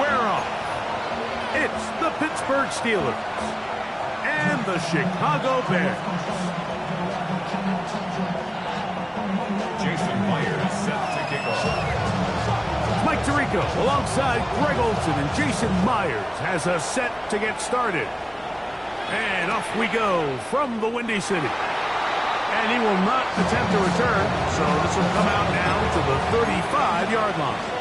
square off. It's the Pittsburgh Steelers and the Chicago Bears. Jason Myers set to kick off. Mike Tirico alongside Greg Olsen, and Jason Myers has a set to get started. And off we go from the Windy City. And he will not attempt to return, so this will come out now to the 35-yard line.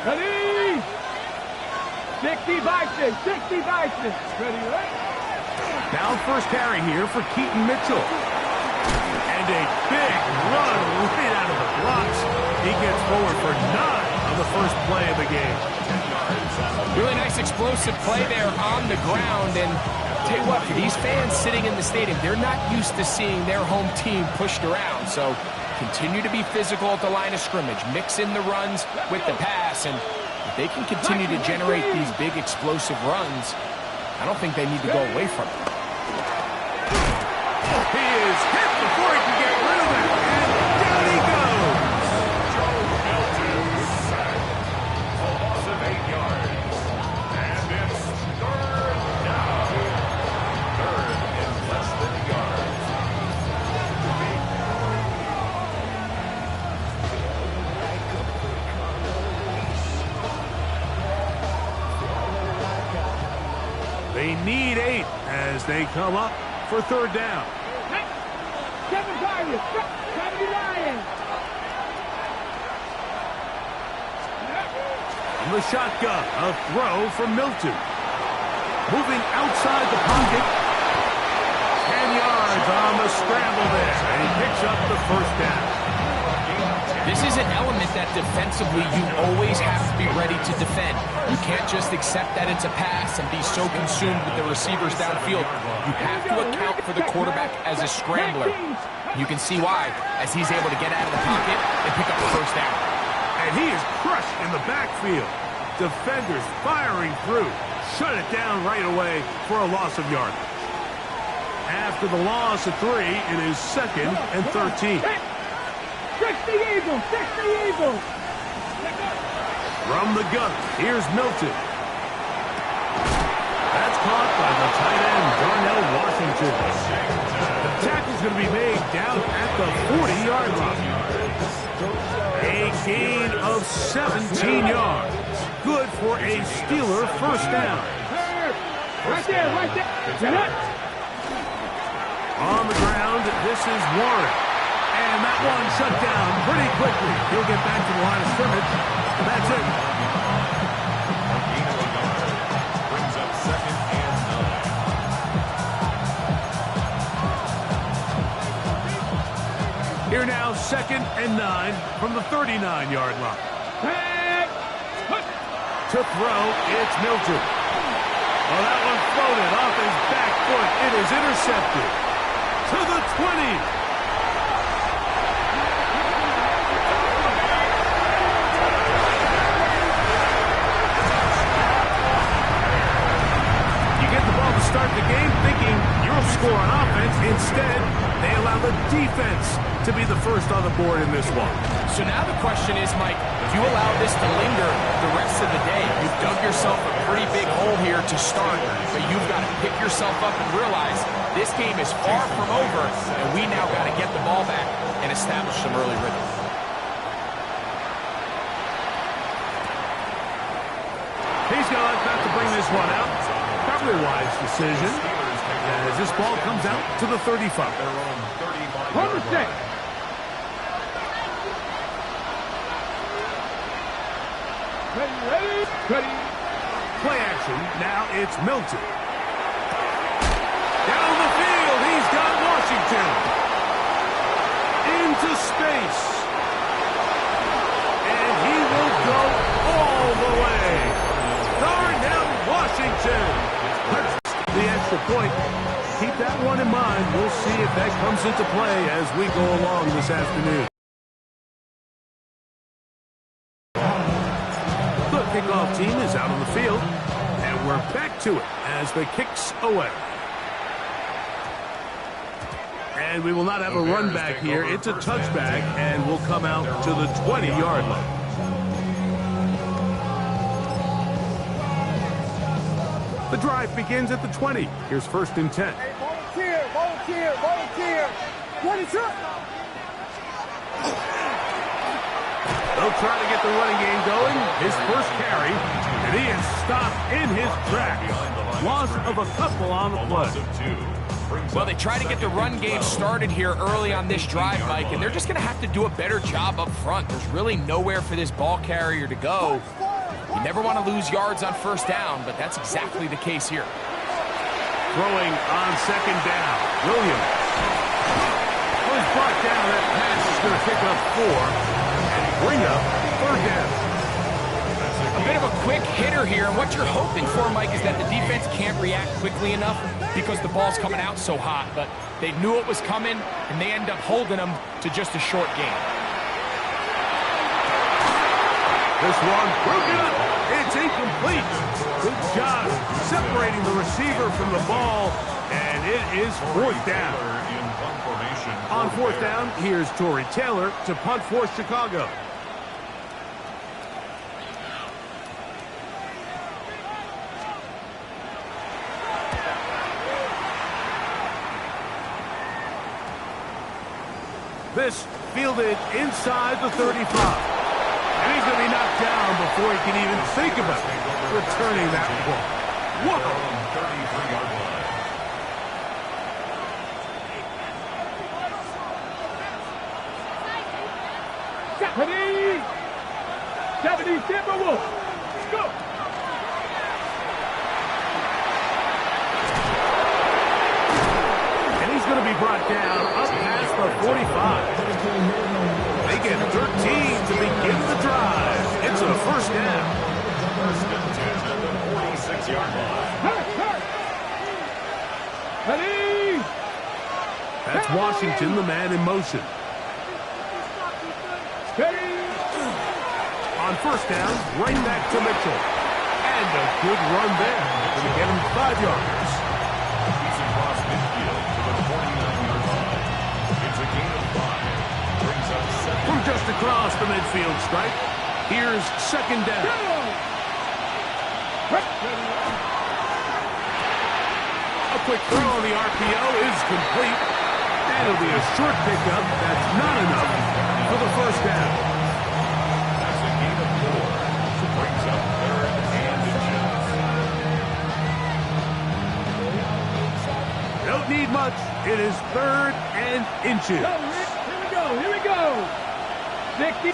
Ready? 60 Vikings, 60 Vikings. Ready, right? Down first carry here for Keaton Mitchell. And a big run right out of the blocks. He gets forward for 9 on the first play of the game. Really nice explosive play there on the ground. And tell you what, for these fans sitting in the stadium, they're not used to seeing their home team pushed around. So continue to be physical at the line of scrimmage. Mix in the runs with the pass. And if they can continue to generate these big explosive runs, I don't think they need to go away from it. He is hit before he can get rid of it. And down he goes. Joe Milton sacked. Loss of 8 yards. And it's third down. Third in less than a yard. They need 8 as they come up for third down. Kevin Garnett, Kevin Ryan. From the shotgun, a throw from Milton. Moving outside the pocket. 10 yards on the scramble there. And he picks up the first down. This is an element that defensively you always have to be ready to defend. You can't just accept that it's a pass and be so consumed with the receivers downfield. You have to account for the quarterback as a scrambler. You can see why, as he's able to get out of the pocket and pick up the first down. And he is crushed in the backfield. Defenders firing through. Shut it down right away for a loss of yardage. After the loss of 3, it is 2nd and 13. 60 Eagles, 60 Eagles. From the gun, here's Milton. That's caught by the tight end, Darnell Washington. The tackle's going to be made down at the 40-yard line. A gain of 17 yards. Good for a Steeler first down. Right there, right there. On the ground, this is Warren. And that one shut down pretty quickly. He'll get back to the line of scrimmage. That's it. Gain of a yard. Brings up 2nd and 9. Here now, 2nd and 9 from the 39-yard line. To throw, it's Milton. Well, that one floated off his back foot. It is intercepted. To the 20. Start the game thinking you'll score on offense. Instead, they allow the defense to be the first on the board in this one. So now the question is, Mike, if you allow this to linger the rest of the day, you've dug yourself a pretty big hole here to start, but you've got to pick yourself up and realize this game is far from over, and we now got to get the ball back and establish some early rhythm. He's going to have to bring this one out. Probably a wise decision as this ball comes out to the 35. Number 6. Ready. Play action. Now it's Milton. Down the field. He's got Washington. Into space. And he will go all the way. Darnell Washington. The extra point. keep that one in mind. We'll see if that comes into play as we go along this afternoon. The kickoff team is out on the field, and we're back to it as the kicks away. And we will not have a run back here. It's a touchback, and we'll come out to the 20-yard line. The drive begins at the 20. Here's 1st and 10. Hey, volunteer. 22. They'll try to get the running game going. His first carry, and he is stopped in his tracks. Loss of a couple on the play. Well, they try to get the run game started here early on this drive, Mike, and they're just going to have to do a better job up front. There's really nowhere for this ball carrier to go. You never want to lose yards on 1st down, but that's exactly the case here. Throwing on 2nd down. Williams. Was brought down. That pass is going to pick up 4 and bring up 3rd down. A bit of a quick hitter here, and what you're hoping for, Mike, is that the defense can't react quickly enough because the ball's coming out so hot, but they knew it was coming, and they end up holding them to just a short gain. This one broken up. It's incomplete. Good job separating the receiver from the ball, and it is 4th down. On 4th down, here's Tory Taylor to punt for Chicago. This fielded inside the 35. And he's going to be knocked down before he can even think about returning that ball. Whoa! 33-yard line. 70 Timberwolves. Let's go. And he's going to be brought down up past the 45. They get 13 to begin the drive. It's a 1st down. 1st and 10 at the 46-yard line. Ready. That's Washington, the man in motion. Ready. On 1st down, right back to Mitchell. And a good run there. Going to get him 5 yards. He's across midfield to the 49-yard line. It's a gain of 5. Brings up 7. From just across the midfield stripe, here's 2nd down. A quick throw on the RPO is complete. And it'll be a short pickup. That's not enough for the 1st down. That's a gain of 4. Brings up 3rd and inches. Don't need much. It is 3rd and inches. Here we go. 60.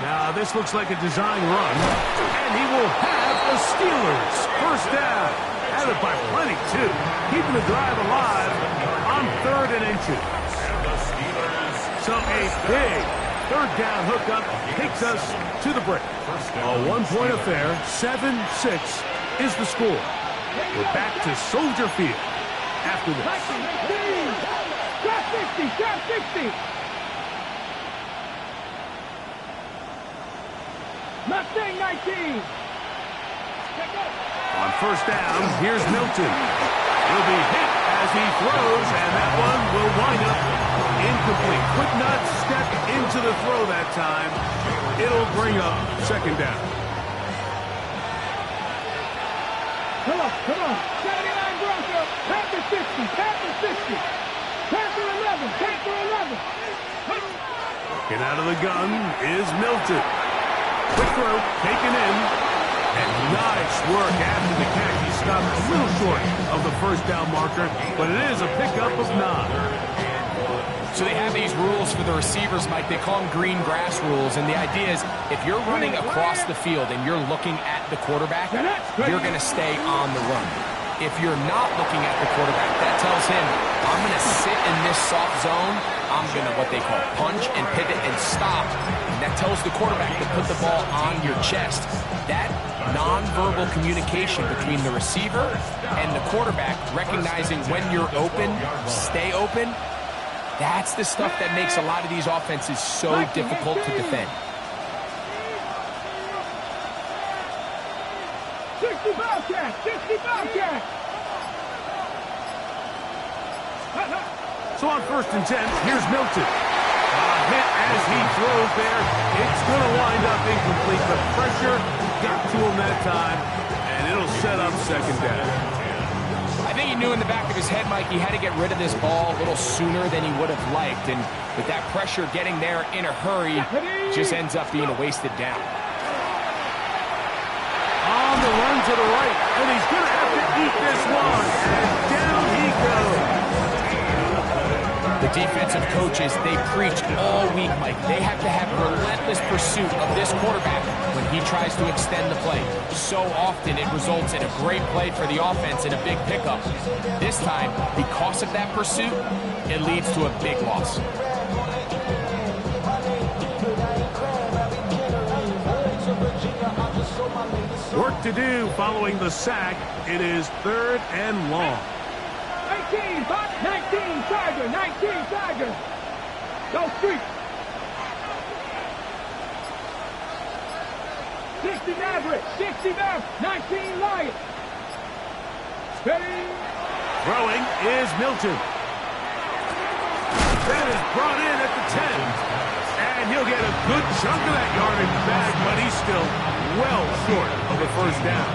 Now this looks like a design run. And he will have the Steelers 1st down. Had it by plenty, too. Keeping the drive alive on 3rd and inches. And the Steelers. So a big 3rd down hookup takes us to the break. A 1-point affair, 7-6 is the score. We're back to Soldier Field after this. Drop 60. Mustang 19. On 1st down, here's Milton. He'll be hit as he throws, and that one will wind up incomplete. Could not step into the throw that time. It'll bring up 2nd down. Come on. 79 Broncos. Panther 60. Panther 11. Get out of the gun is Milton. Quick throw, taken in. And nice work after the catch. He stopped a little short of the 1st down marker, but it is a pickup of 9. So they have these rules for the receivers, Mike. They call them green grass rules, and the idea is if you're running across the field and you're looking at the quarterback, you're going to stay on the run. If you're not looking at the quarterback, that tells him, I'm going to sit in this soft zone. I'm going to, what they call, punch and pivot and stop. And that tells the quarterback to put the ball on your chest. That nonverbal communication between the receiver and the quarterback, recognizing when you're open, stay open. That's the stuff that makes a lot of these offenses so difficult to defend. 60 Bobcat! 60 Bobcat! So on 1st and 10, here's Milton. A hit as he throws there. It's going to wind up incomplete. The pressure got to him that time, and it'll set up 2nd down. I think he knew in the back of his head, Mike, he had to get rid of this ball a little sooner than he would have liked. And with that pressure getting there in a hurry, just ends up being a wasted down. On the run to the right, and he's going to have to eat this one. And down he goes. The defensive coaches, they preach all week, Mike. They have to have relentless pursuit of this quarterback when he tries to extend the play. So often it results in a great play for the offense and a big pickup. This time, because of that pursuit, it leads to a big loss. Work to do following the sack. It is 3rd and long. 19, Buck, 19, Tiger, 19, Tiger. Go street. 60 Maverick, 60 Maverick, 19 Lion. Steady. Throwing is Milton. That is brought in at the 10. And he'll get a good chunk of that yardage back, but he's still well short of the 1st down.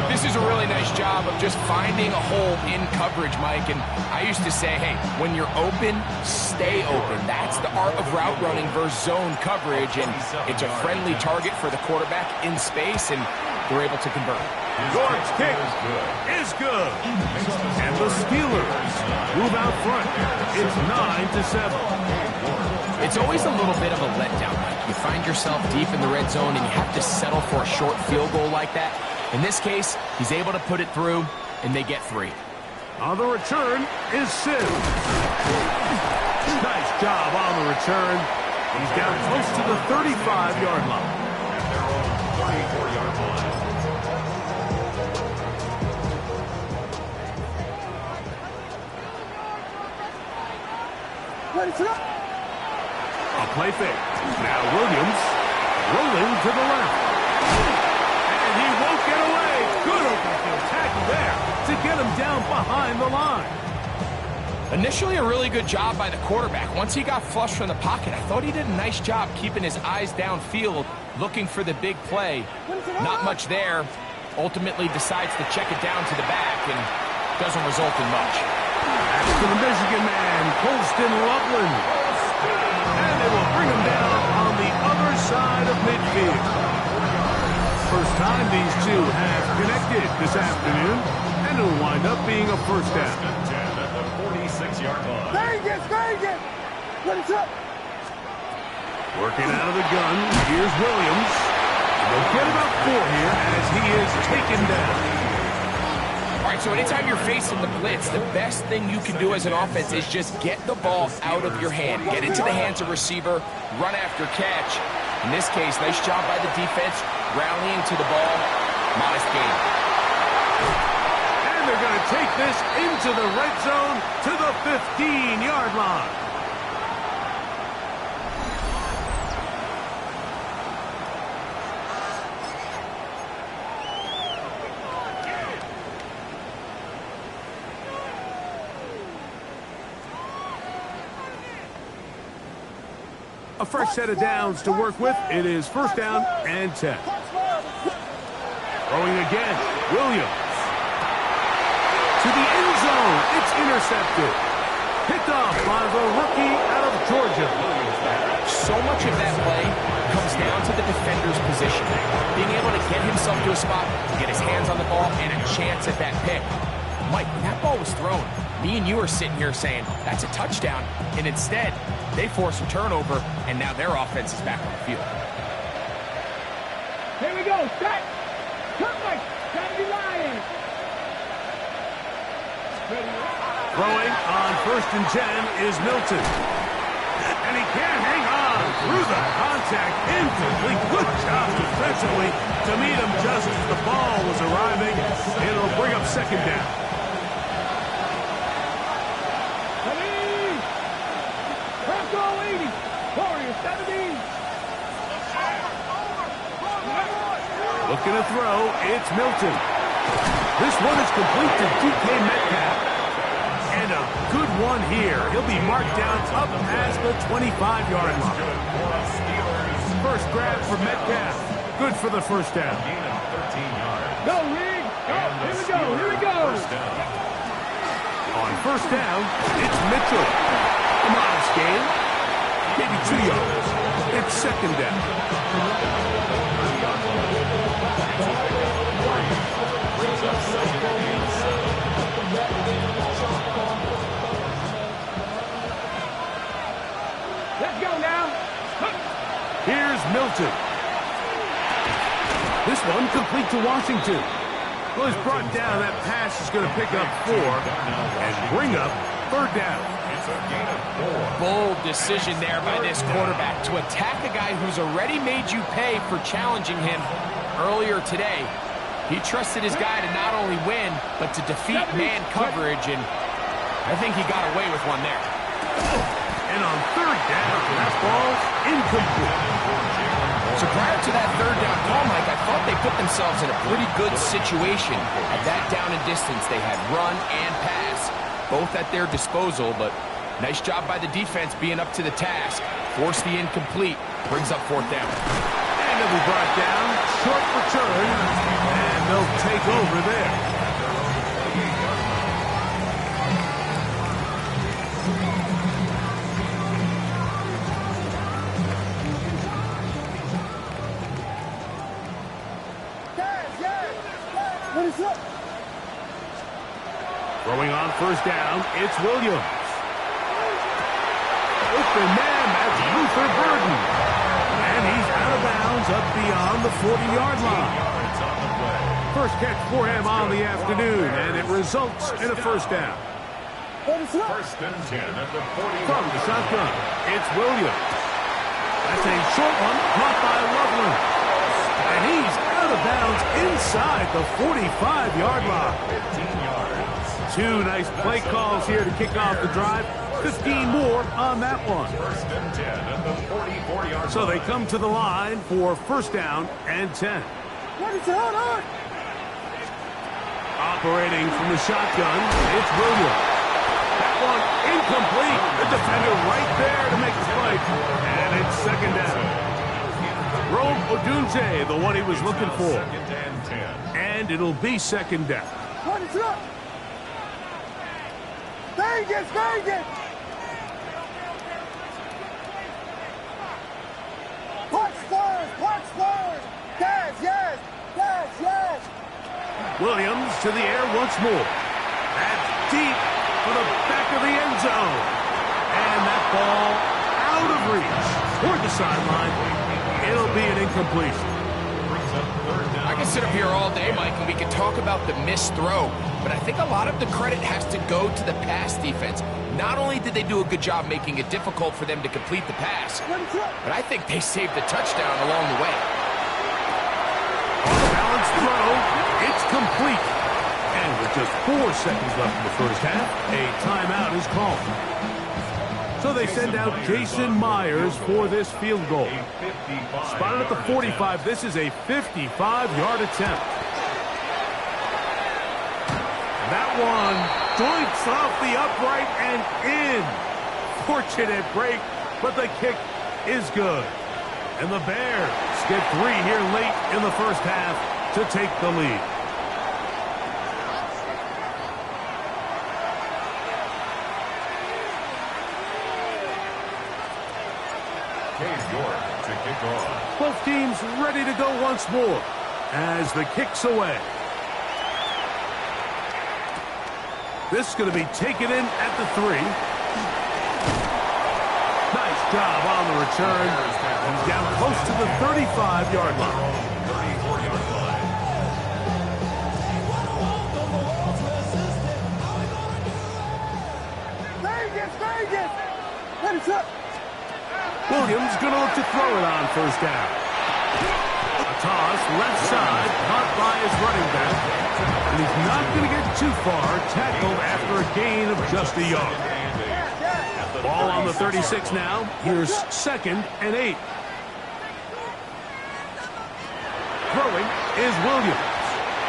This is a really nice job of just finding a hole in coverage, Mike. And I used to say, hey, when you're open, stay open. That's the art of route running versus zone coverage. And it's a friendly target for the quarterback in space, and they're able to convert. Gord's kick is good. And the Steelers move out front. It's 9-7. It's always a little bit of a letdown, Mike. You find yourself deep in the red zone, and you have to settle for a short field goal like that. In this case, he's able to put it through, and they get 3. On the return is Sid. Nice job on the return. He's down close to the 35-yard line. Their own 34-yard line. A play fake. Now Williams rolling to the left. And he won't get away. Good open field tackle there to get him down behind the line. Initially, a really good job by the quarterback. Once he got flush from the pocket, I thought he did a nice job keeping his eyes downfield, looking for the big play. Not much there. Ultimately decides to check it down to the back and doesn't result in much. That's to the Michigan man, Colston Loveland. And they will bring him down on the other side of midfield. First time these two have connected this afternoon, and it'll wind up being a 1st down. 10 at the 46-yard line. Vegas, Vegas. What is up? Working out of the gun, here's Williams. They'll get about 4 here as he is taken down. All right, so anytime you're facing the blitz, the best thing you can do as an offense is just get the ball out of your hand. Get into the hands of receiver, run after catch. In this case, nice job by the defense, rallying to the ball. Modest gain. And they're going to take this into the red zone to the 15-yard line. A fresh set of downs to work with. It is 1st down and 10. Throwing again, Williams. To the end zone, it's intercepted. Picked off by the rookie out of Georgia. So much of that play comes down to the defender's position. Being able to get himself to a spot, get his hands on the ball, and a chance at that pick. Mike, when that ball was thrown, me and you are sitting here saying, that's a touchdown. And instead, they force a turnover, and now their offense is back on the field. Here we go. Set. Come, Mike. Sandy Lion. Throwing on 1st and 10 is Milton. And he can't hang on. through the contact, incomplete. Good job defensively to meet him just as the ball was arriving. It'll bring up second down. Bronco 80. Warriors 70. Looking to throw, it's Milton. This one is complete to DK Metcalf. And a good one here. He'll be marked down up past the 25-yard line. First grab for Metcalf. Good for the first down. Go, Reed. Go. Here we go. Here we go. On first down, it's Mitchell. A modest gain. Maybe 2 yards. It's second down. Let's go now. Here's Milton. This one complete to Washington. Well, he's brought down. That pass is going to pick up 4 and bring up third down. Bold decision there by this quarterback to attack a guy who's already made you pay for challenging him earlier today. He trusted his guy to not only win, but to defeat man coverage, and I think he got away with one there. And on third down, that ball's incomplete. So prior to that third down call, Mike, I thought they put themselves in a pretty good situation. At that down and distance, they had run and pass, both at their disposal, but nice job by the defense being up to the task. Force the incomplete, brings up fourth down. And they'll be brought down, short return, and they'll take over there. Throwing on first down, it's Williams. Open man, that's Luther Burden. And he's out of bounds up beyond the 40-yard line. First catch for him on the afternoon, and it results in a first down. First and 10 at the 40. From the shotgun, it's Williams. That's a short one, caught by Loveland. And he's out of bounds inside the 45-yard line. 15 yards. 2 nice play calls here to kick off the drive. 15 more on that one. First and 10 at the 44-yard. So they come to the line for first down and 10. What is it? Hold on. Operating from the shotgun, it's Williams. That one incomplete. The defender right there to make the play. And it's second down. Rome Odunze, the one he was looking for. Second and 10. And it'll be second down. What is it? Vegas, Vegas. Punch forward, punch forward. Yes, yes, yes, yes. Williams to the air once more. That's deep for the back of the end zone. And that ball out of reach toward the sideline. It'll be an incompletion. I can sit up here all day, Mike, and we can talk about the missed throw, but I think a lot of the credit has to go to the pass defense. Not only did they do a good job making it difficult for them to complete the pass, but I think they saved the touchdown along the way. On the balance throw, it's complete. And with just 4 seconds left in the first half, a timeout is called. So they send out Jason Myers for this field goal. Spotted at the 45, this is a 55-yard attempt. That one doinks off the upright and in. Fortunate break, but the kick is good. And the Bears get 3 here late in the first half to take the lead. Cade York to kick off. Both teams ready to go once more as the kick's away. This is going to be taken in at the 3. Nice job on the return. He's down close to the 35-yard line. 34-yard line. Vegas, Vegas. What is up? Williams gonna look to throw it on first down. A toss, left side, caught by his running back. And he's not gonna get too far, tackled after a gain of just a yard. Ball on the 36 now. Here's 2nd and 8. Throwing is Williams.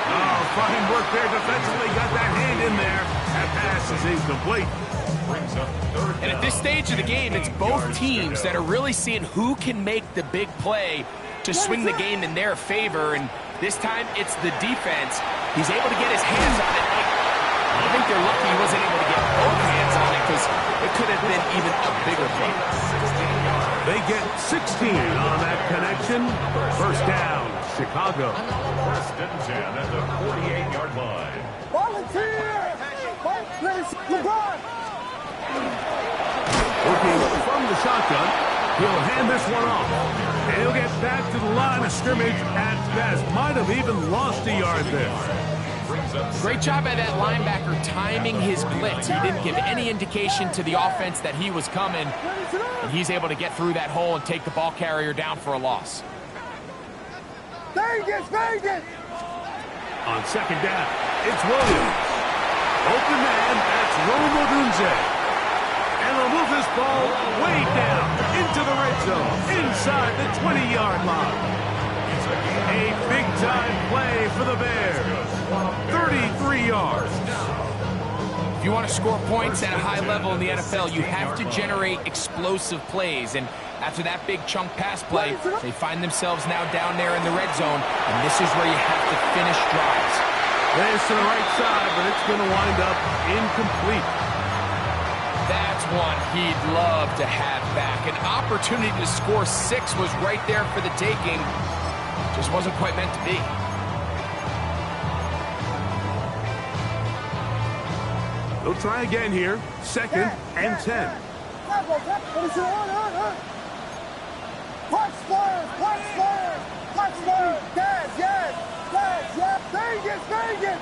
Oh, fine work there defensively. Got that hand in there. That pass is incomplete. And at this stage of the game, it's both teams that are really seeing who can make the big play to swing the game in their favor. And this time, it's the defense. He's able to get his hands on it. I think they're lucky he wasn't able to get both hands on it because it could have been even a bigger play. They get 16 on that connection. First down, Chicago. 1st and 10 at the 48-yard line. Volunteer! LeBron! Working from the shotgun, he'll hand this one off. And he'll get back to the line of scrimmage at best. Might have even lost a yard there. Great job by that linebacker timing his blitz. He didn't give any indication to the offense that he was coming. And he's able to get through that hole and take the ball carrier down for a loss. Vegas! Vegas! On 2nd down, it's Williams. Open man, that's Rome Odunze. And they'll move this ball way down into the red zone, inside the 20-yard line. A big-time play for the Bears. 33 yards. If you want to score points at a high level in the NFL, you have to generate explosive plays. And after that big chunk pass play, they find themselves now down there in the red zone. And this is where you have to finish drives. Pass to the right side, but it's going to wind up incomplete. That's one he'd love to have back. An opportunity to score 6 was right there for the taking. Just wasn't quite meant to be. They'll try again here. 2nd and 10. Punch Spurs! Punch Spurs! Punch Spurs! Yes! Yes! Yes! Yes! Vegas! Vegas!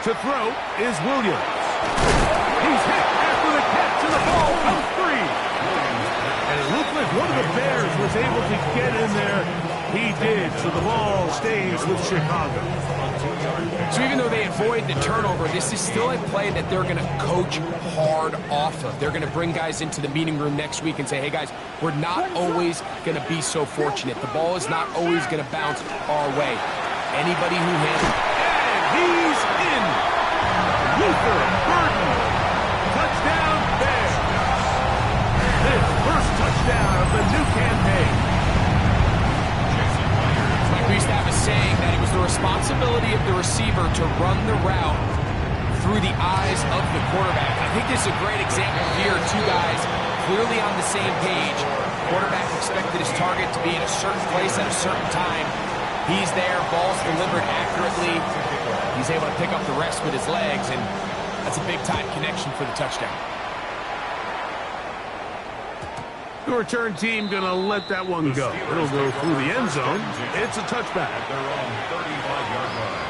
To throw is Williams. He's hit after the catch, and the ball comes free. And it looked like one of the Bears was able to get in there. He did, so the ball stays with Chicago. So even though they avoid the turnover, this is still a play that they're going to coach hard off of. They're going to bring guys into the meeting room next week and say, hey guys, we're not always going to be so fortunate. The ball is not always going to bounce our way. Anybody who handles it. And he's in. Luther Burden. Touchdown Bears. His first touchdown of the new campaign. Like we used to have a saying that it was the responsibility of the receiver to run the route through the eyes of the quarterback. I think this is a great example here. Two guys clearly on the same page. Quarterback expected his target to be in a certain place at a certain time. He's there, ball's delivered accurately. He's able to pick up the rest with his legs, and that's a big-time connection for the touchdown. The return team going to let that one go. It'll go through the end zone. It's a touchback. They're on 35-yard line.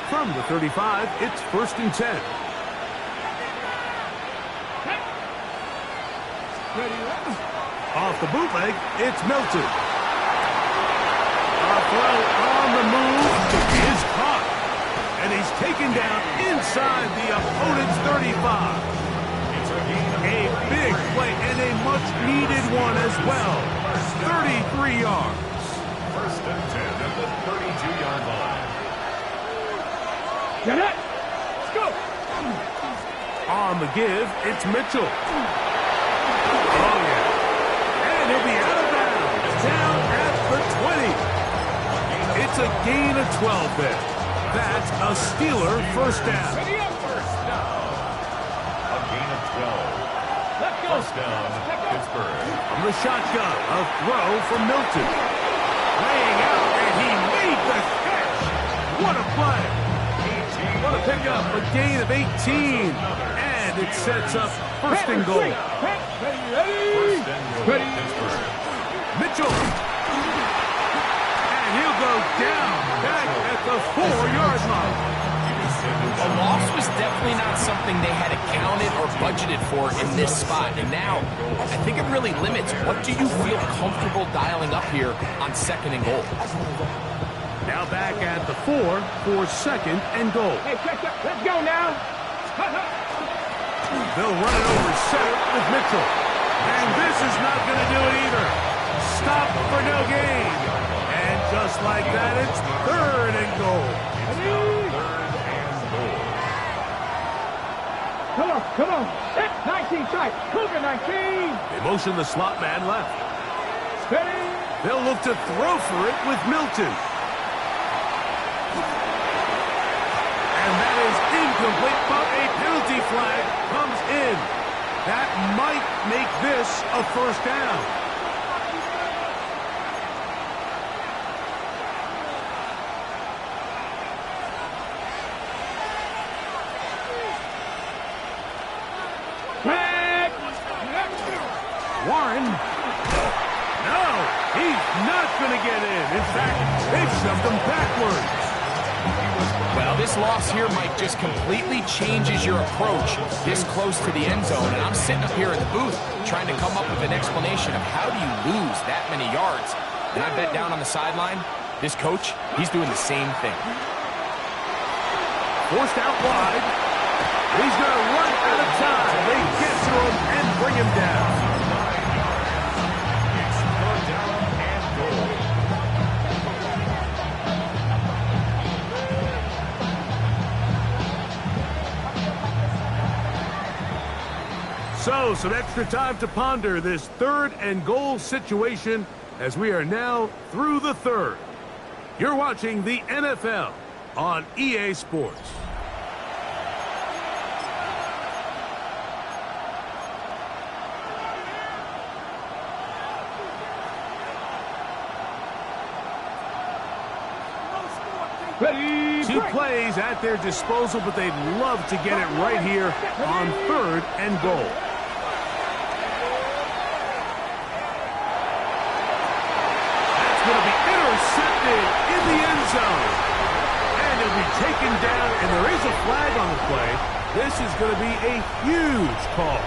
From the 35, it's 1st and 10. Off the bootleg, it's Milton. A throw on the move is caught. And he's taken down inside the opponent's 35. A big play and a much-needed one as well. 33 yards. 1st and 10 at the 32-yard line. Get it! Let's go! On the give, it's Mitchell. Oh, yeah. And he'll be out of bounds. Down at the 20. It's a gain of 12 there. That's a Steeler first down. A gain of 12. First down, Pittsburgh. From the shotgun, a throw from Milton. Laying out, and he made the catch. What a play. What a pickup, a gain of 18. And it sets up 1st and goal. First and goal, Pittsburgh. Mitchell. And he'll go down back at the 4-yard line. was definitely not something they had accounted or budgeted for in this spot. And now, I think it really limits what do you feel comfortable dialing up here on 2nd and goal. Now back at the 4 for 2nd and goal. Hey, check up. Let's go now. They'll run it over center with Mitchell. And this is not going to do it either. Stop for no gain. And just like that, it's 3rd and goal. Come on. 19 tight. Cougar 19. They motion the slot man left. Steady. They'll look to throw for it with Milton. And that is incomplete, but a penalty flag comes in. That might make this a 1st down. Warren. No, he's not going to get in. In fact, they've shoved him backwards. Well, this loss here, Mike, just completely changes your approach this close to the end zone. And I'm sitting up here in the booth trying to come up with an explanation of how do you lose that many yards. And I bet down on the sideline, this coach, he's doing the same thing. Forced out wide. He's going to run out of time. They get to him and bring him down. So, some extra time to ponder this 3rd and goal situation as we are now through the 3rd. You're watching the NFL on EA Sports. Ready. 2 plays at their disposal, but they'd love to get it right here on 3rd and goal. Going to be intercepted in the end zone. And he'll be taken down, and there is a flag on the play. This is going to be a huge call.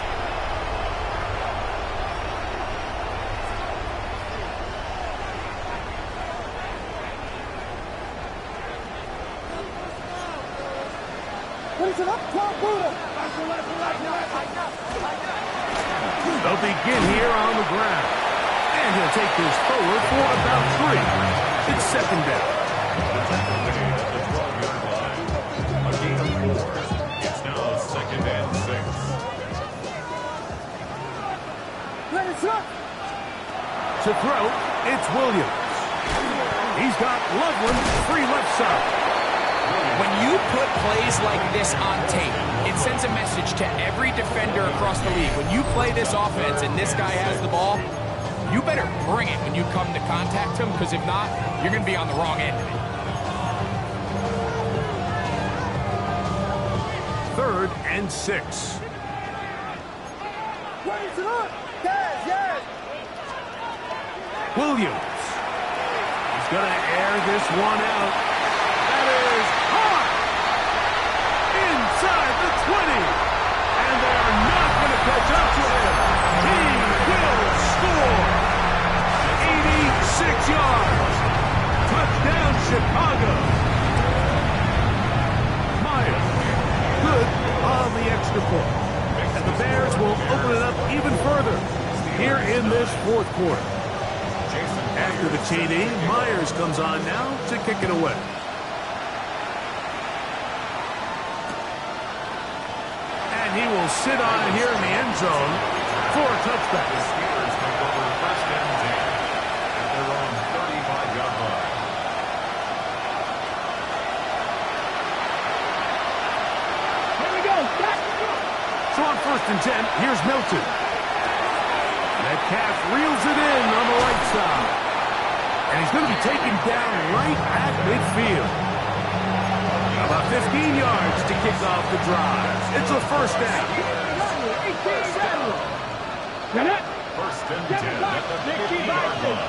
They'll begin here on the ground. And he'll take this forward for about 3. It's 2nd down. A gain of 4. It's now 2nd and 6. To throw, it's Williams. He's got Loveland free left side. When you put plays like this on tape, it sends a message to every defender across the league. When you play this offense and this guy has the ball, you better bring it when you come to contact him, because if not, you're going to be on the wrong end of it. 3rd and 6. Williams. He's going to air this one out. That is hot! Inside the 20. And they are not going to catch up to him. He will score. 86 yards. Touchdown, Chicago. Myers. Good on the extra point. And the Bears will open it up even further here in this 4th quarter. After the TD, Myers comes on now to kick it away. And he will sit on here in the end zone for a touchback. The Steelers take over 1st and 10 at their own 35-yard line. Here we go. So on 1st and 10, here's Milton. Metcalf reels it in on the right side. And he's going to be taken down right at midfield. About 15 yards to kick off the drive. It's a 1st down. 1st and 10 at the 50-yard line.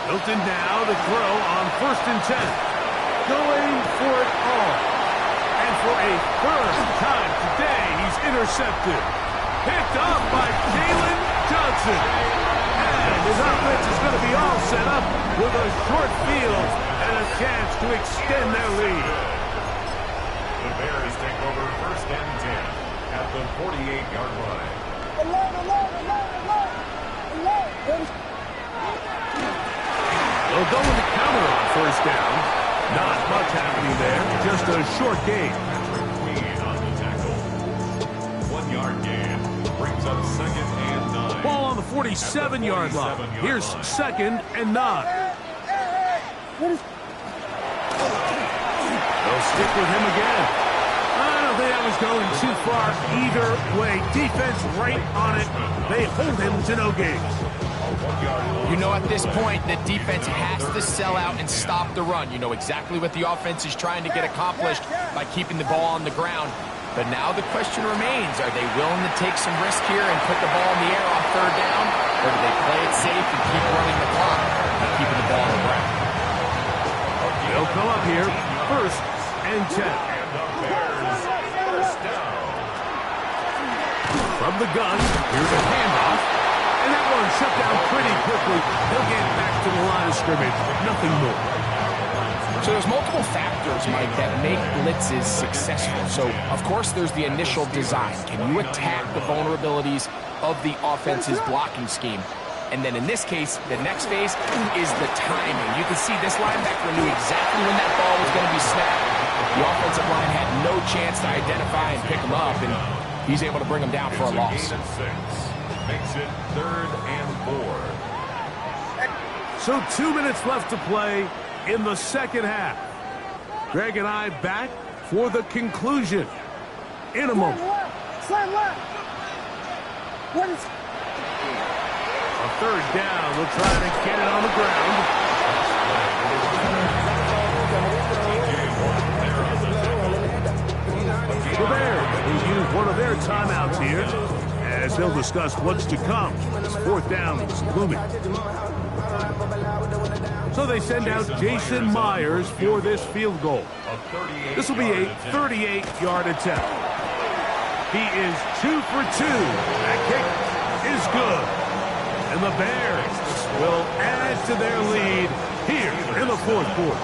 Milton now to throw on 1st and 10. going for it all. And for a third time today, he's intercepted. Picked off by Jalen Johnson. And his offense is going to be all set up with a short field and a chance to extend their lead. The Bears take over first and 10 at the 48-yard line. They'll go in the counter on first down. Not much happening there, just a short gain. Patrick Queen on the tackle. 1 yard gain brings up second and 9. Ball on the 47-yard line. Here's second and 9. They'll stick with him again. I don't think that was going too far either way. Defense right on it. They hold him to no gain. You know, at this point, the defense has to sell out and stop the run. You know exactly what the offense is trying to get accomplished by keeping the ball on the ground. But now the question remains, are they willing to take some risk here and put the ball in the air on third down? Or do they play it safe and keep running the clock by keeping the ball on the ground? They'll come up here, first and 10. And the Bears first down. From the gun, here's a handoff. And that one shut down pretty quickly. He'll get back to the line of scrimmage. Nothing more. So there's multiple factors, Mike, that make blitzes successful. So, of course, there's the initial design. Can you attack the vulnerabilities of the offense's blocking scheme? And then in this case, the next phase is the timing. You can see this linebacker knew exactly when that ball was going to be snapped. The offensive line had no chance to identify and pick him up, and he's able to bring him down for a loss. Gain of 6. Makes it third and 4. So 2 minutes left to play in the second half. Greg and I back for the conclusion in a moment. Slam left. What is... A third down. They'll try to get it on the ground. The Bears will use one of their timeouts here as they'll discuss what's to come. This fourth down is looming. So they send out Jason Myers for this field goal. This will be a 38-yard attempt. He is 2 for 2. That kick is good. And the Bears will add to their lead here in the fourth quarter.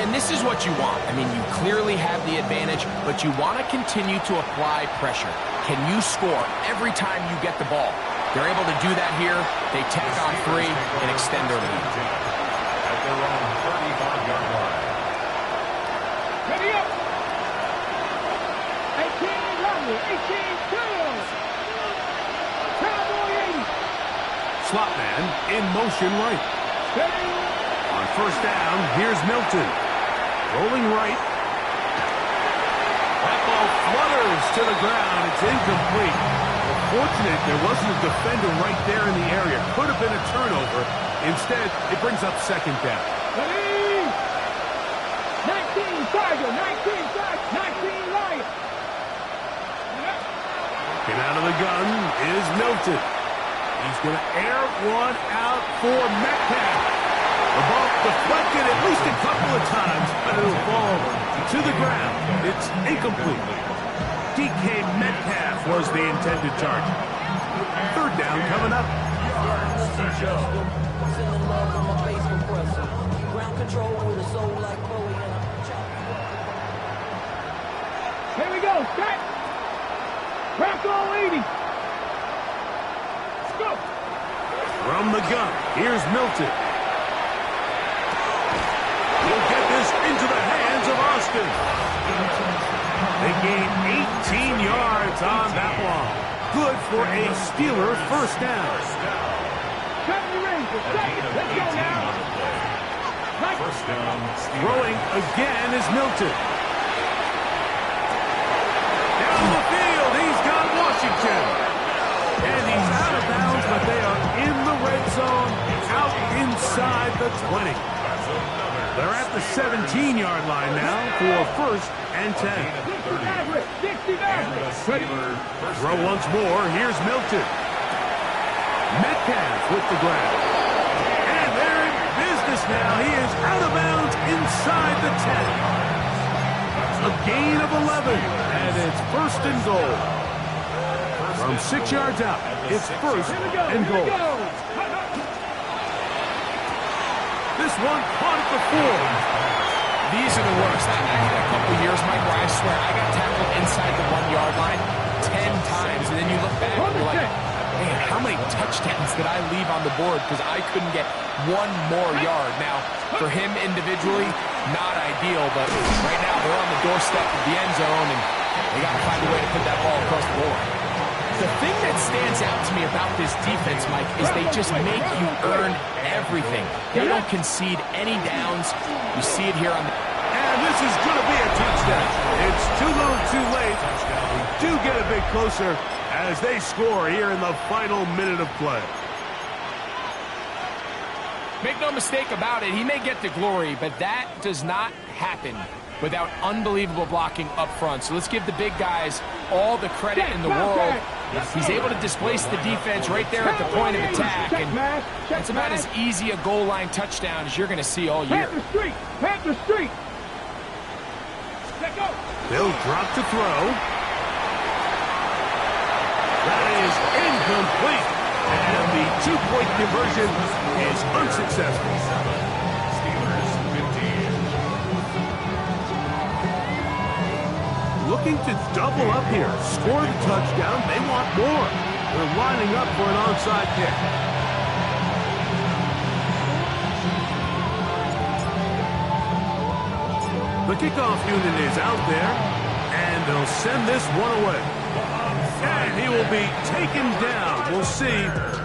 And this is what you want. I mean, you clearly have the advantage, but you want to continue to apply pressure. Can you score every time you get the ball? They're able to do that here. They tack on 3 and extend their lead. At their own 35-yard line. Ready up. 18 Romney, 18 Jones. Cowboy 80. Slot man in motion right. On first down, here's Milton. Rolling right. That ball flutters to the ground. It's incomplete. Fortunate there wasn't a defender right there in the area. Could have been a turnover. Instead, it brings up second down. 19 Tiger, 19 Lion. Looking out of the gun is Milton. He's going to air one out for Metcalf. The ball deflected at least a couple of times, but it'll fall to the ground. It's incomplete. DK Metcalf was the intended target. Third down coming up. Here we go, set. Bronco 80. Let's go. From the gun, here's Milton. He'll get this into the hands of Austin. They gain 18 yards on that one. Good for a Steeler first down. Let's go now. First down. Throwing again is Milton. Down the field, he's got Washington. And he's out of bounds, but they are in the red zone, out inside the 20. They're at the 17-yard line now for first and 10. Throw once more. Here's Milton. Metcalf with the grab. And they're in business now. He is out of bounds inside the 10. A gain of 11, and it's first and goal. From 6 yards out, it's first and goal. This one caught at the 4. These are the worst. I had a couple years, Mike, where I swear I got tackled inside the 1-yard line 10 times, and then you look back and you're like, man, how many touchdowns did I leave on the board because I couldn't get one more yard? Now, for him individually, not ideal, but right now they're on the doorstep of the end zone, and they got to find a way to put that ball across the board. The thing that stands out to me about this defense, Mike, is they just make you earn everything. They don't concede any downs. You see it here on the... And this is going to be a touchdown. It's too little too late. We do get a bit closer as they score here in the final minute of play. Make no mistake about it, he may get the glory, but that does not happen without unbelievable blocking up front. So let's give the big guys all the credit in the world. He's able to displace the defense right there at the point of attack, and it's about as easy a goal line touchdown as you're going to see all year. Panther Street. They'll drop to throw. That is incomplete, and the two-point conversion is unsuccessful. Steelers 15. Looking to double up here. Score the touchdown. They want more. They're lining up for an onside kick. The kickoff unit is out there, and they'll send this one away. And he will be taken down. We'll see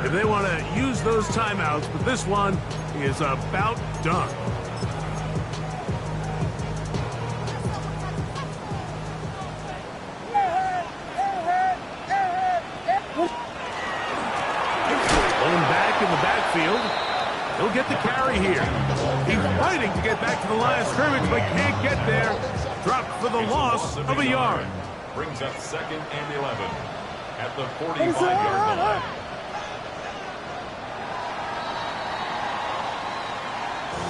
if they want to use those timeouts, but this one is about done. Going back in the backfield. He'll get the carry here. He's fighting to get back to the line of scrimmage, but can't get there. Dropped for the loss of a yard. Brings up 2nd and 11 at the 45-yard line.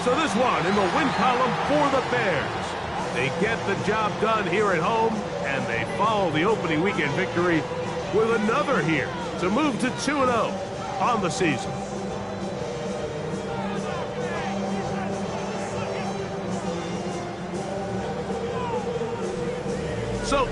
So this one in the win column for the Bears. They get the job done here at home, and they follow the opening weekend victory with another here to move to 2-0 on the season. So